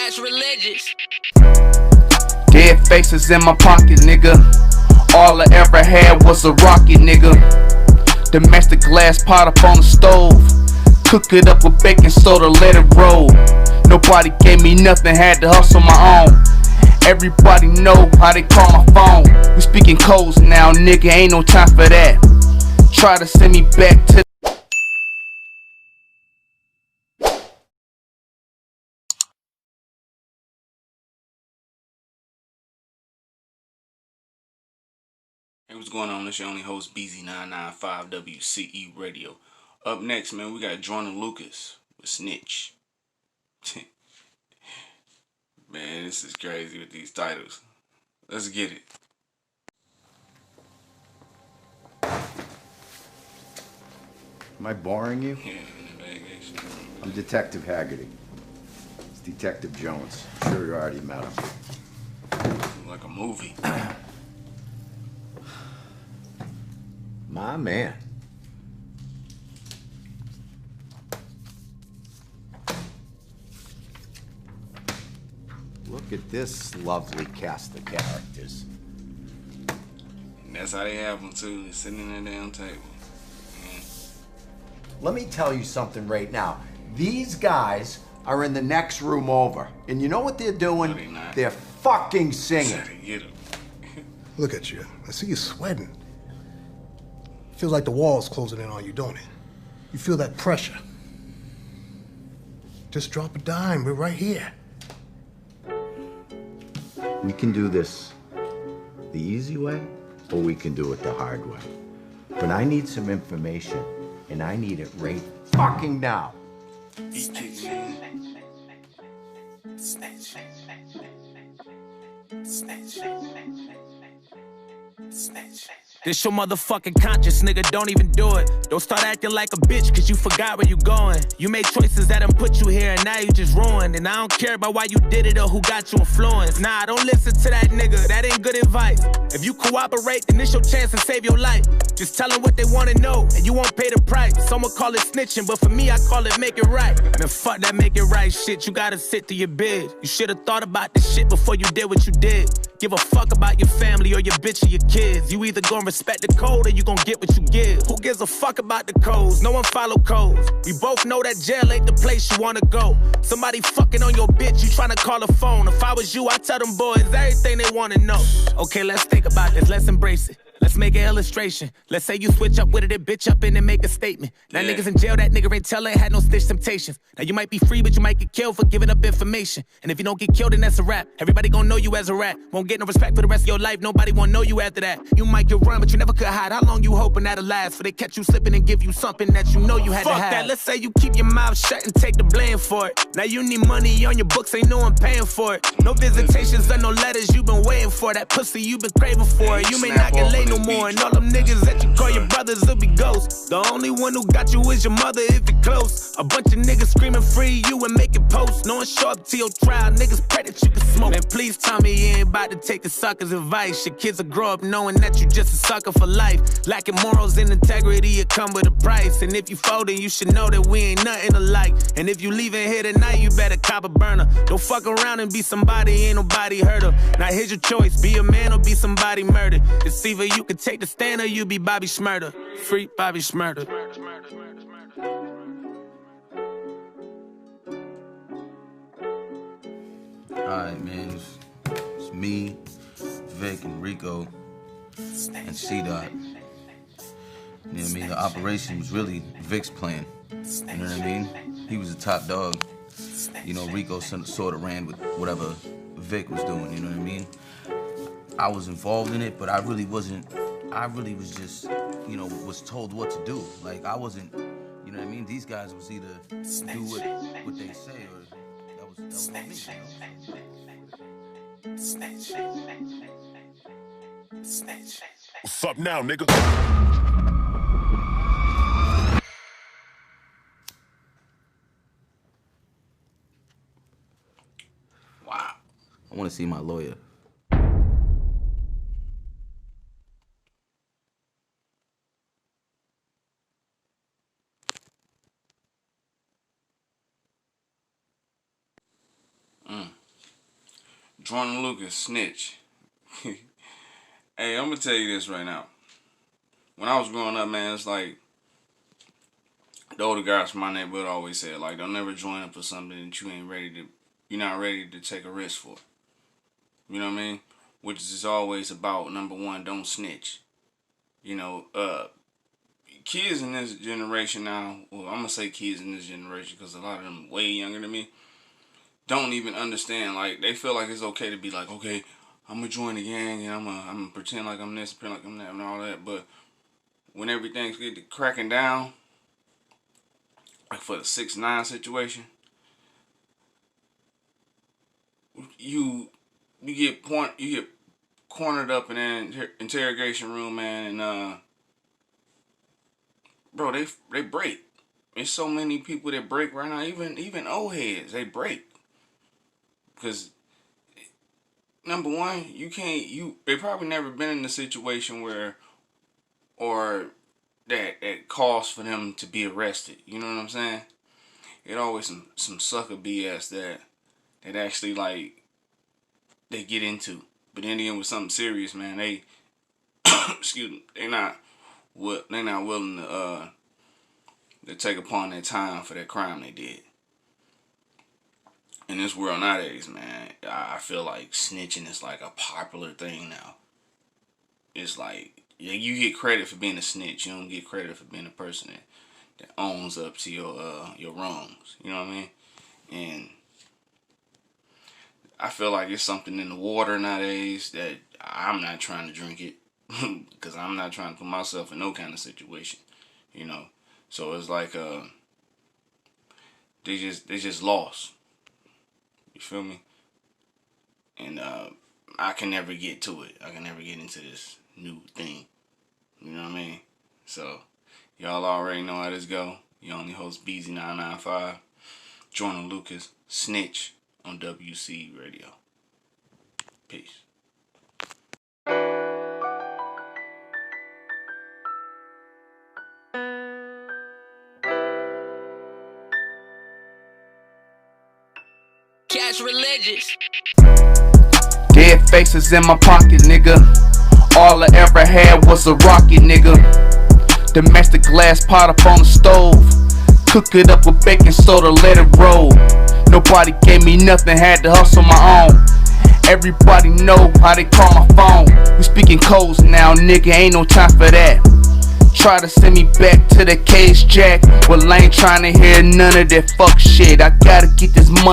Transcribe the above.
ass religious. Dead faces in my pocket, nigga. All I ever had was a rocket, nigga. Domestic glass pot up on the stove. Cook it up with baking soda, let it roll. Nobody gave me nothing, had to hustle my own. Everybody know how they call my phone. We speaking codes now, nigga, ain't no time for that. Try to send me back to Hey, what's going on? This your only host, BZ995 WCE Radio. Up next, man, we got Joyner Lucas with Snitch. Man, this is crazy with these titles. Let's get it. Am I boring you? Yeah, in the bag, actually. I'm Detective Haggerty. It's Detective Jones. I'm sure you already met him. Like a movie. My man. Look at this lovely cast of characters. And that's how they have them, too. They're sitting in their damn table. Yeah. Let me tell you something right now. These guys are in the next room over. And you know what they're doing? No, they're not. They're fucking singing. Get 'em. Look at you. I see you sweating. Feels like the wall's closing in on you, don't it? You feel that pressure. Just drop a dime. We're right here. We can do this the easy way, or we can do it the hard way. But I need some information, and I need it right fucking now. Snitch. Snitch. Snitch. Snitch. This your motherfucking conscience, nigga, don't even do it. Don't start acting like a bitch, cause you forgot where you going. You made choices that done put you here and now you just ruined. And I don't care about why you did it or who got you influenced. Nah, don't listen to that nigga, that ain't good advice. If you cooperate, then it's your chance to save your life. Just tell them what they wanna know, and you won't pay the price. Someone call it snitching, but for me, I call it make it right. Man, fuck that make it right shit, you gotta sit to your bed. You should've thought about this shit before you did what you did. Give a fuck about your family or your bitch or your kids. You either gon' respect the code or you gon' get what you give. Who gives a fuck about the codes? No one follow codes. We both know that jail ain't the place you wanna go. Somebody fucking on your bitch, you tryna call a phone. If I was you, I'd tell them boys everything they wanna know. Okay, let's think about this, let's embrace it. Let's make an illustration. Let's say you switch up with it and bitch up in and make a statement. Now niggas in jail, that nigga ain't tell ain't had no stitch temptations. Now you might be free, but you might get killed for giving up information. And if you don't get killed, then that's a rap. Everybody gon' know you as a rat. Won't get no respect for the rest of your life. Nobody won't know you after that. You might get run, but you never could hide. How long you hoping that'll last? For they catch you slipping and give you something that you know you had to have. Fuck that, let's say you keep your mouth shut and take the blame for it. Now you need money on your books, ain't no one paying for it. No visitations or no letters you been waiting for. That pussy you been craving for. You may not get laid no more. And all them niggas that you call your brothers will be ghosts. The only one who got you is your mother if you're close. A bunch of niggas screaming free you and making posts. No one show up to your trial, niggas pray that you can smoke. Man, please tell me you ain't about to take a sucker's advice. Your kids will grow up knowing that you just a sucker for life. Lacking morals and integrity, it come with a price. And if you folding, you should know that we ain't nothing alike. And if you leaving here tonight, you better cop a burner. Don't fuck around and be somebody, ain't nobody heard of. Now here's your choice, be a man or be somebody murdered. It's either you can take the stand or you be Bobby Shmurda. Free Bobby Shmurda. Alright, man, it's me, Vic, and Rico, and C-Dot. You know what I mean? The operation was really Vic's plan. You know what I mean? He was the top dog. You know, Rico sort of ran with whatever Vic was doing, you know what I mean? I was involved in it, but I really wasn't. I really was just, you know, was told what to do. Like, I wasn't, you know what I mean? These guys was either do what they say or that was me, you know? Snitch. Snitch. What's up now, nigga? Wow. I want to see my lawyer. Joyner Lucas, Snitch. Hey, I'm gonna tell you this right now. When I was growing up, man, it's like the older guys from my neighborhood always said, like, don't never join up for something that you're not ready to take a risk for. You know what I mean? Which is always about, number one, don't snitch. You know, kids in this generation now, well, I'm gonna say kids in this generation because a lot of them way younger than me, don't even understand. Like, they feel like it's okay to be like, okay, I'm gonna join the gang and I'm gonna pretend like I'm this, pretend like I'm that, and all that. But when everything's get to cracking down, like for the 6ix9ine situation, you get cornered up in an interrogation room, man, and bro, they break. There's so many people that break right now. Even old heads, they break because number one, they probably never been in a situation where or that calls for them to be arrested. You know what I'm saying? It always some sucker BS that actually like they get into. But then again, with something serious, man, they excuse me, they're not willing to take upon their time for that crime they did. In this world nowadays, man, I feel like snitching is like a popular thing now. It's like, yeah, you get credit for being a snitch. You don't get credit for being a person that owns up to your wrongs. You know what I mean? And I feel like it's something in the water nowadays that I'm not trying to drink it because I'm not trying to put myself in no kind of situation. You know, so it's like they just lost. You feel me? And I can never get to it. I can never get into this new thing. You know what I mean? So, y'all already know how this go. Your only host, BZ995. Joyner Lucas, Snitch on WC Radio. Peace. Cash religious. Dead faces in my pocket, nigga. All I ever had was a rocket, nigga. Domestic glass pot up on the stove. Cook it up with baking soda, let it roll. Nobody gave me nothing, had to hustle my own. Everybody know how they call my phone. We speaking codes now, nigga, ain't no time for that. Try to send me back to the cage jack. Well, I ain't trying to hear none of that fuck shit. I gotta get this money.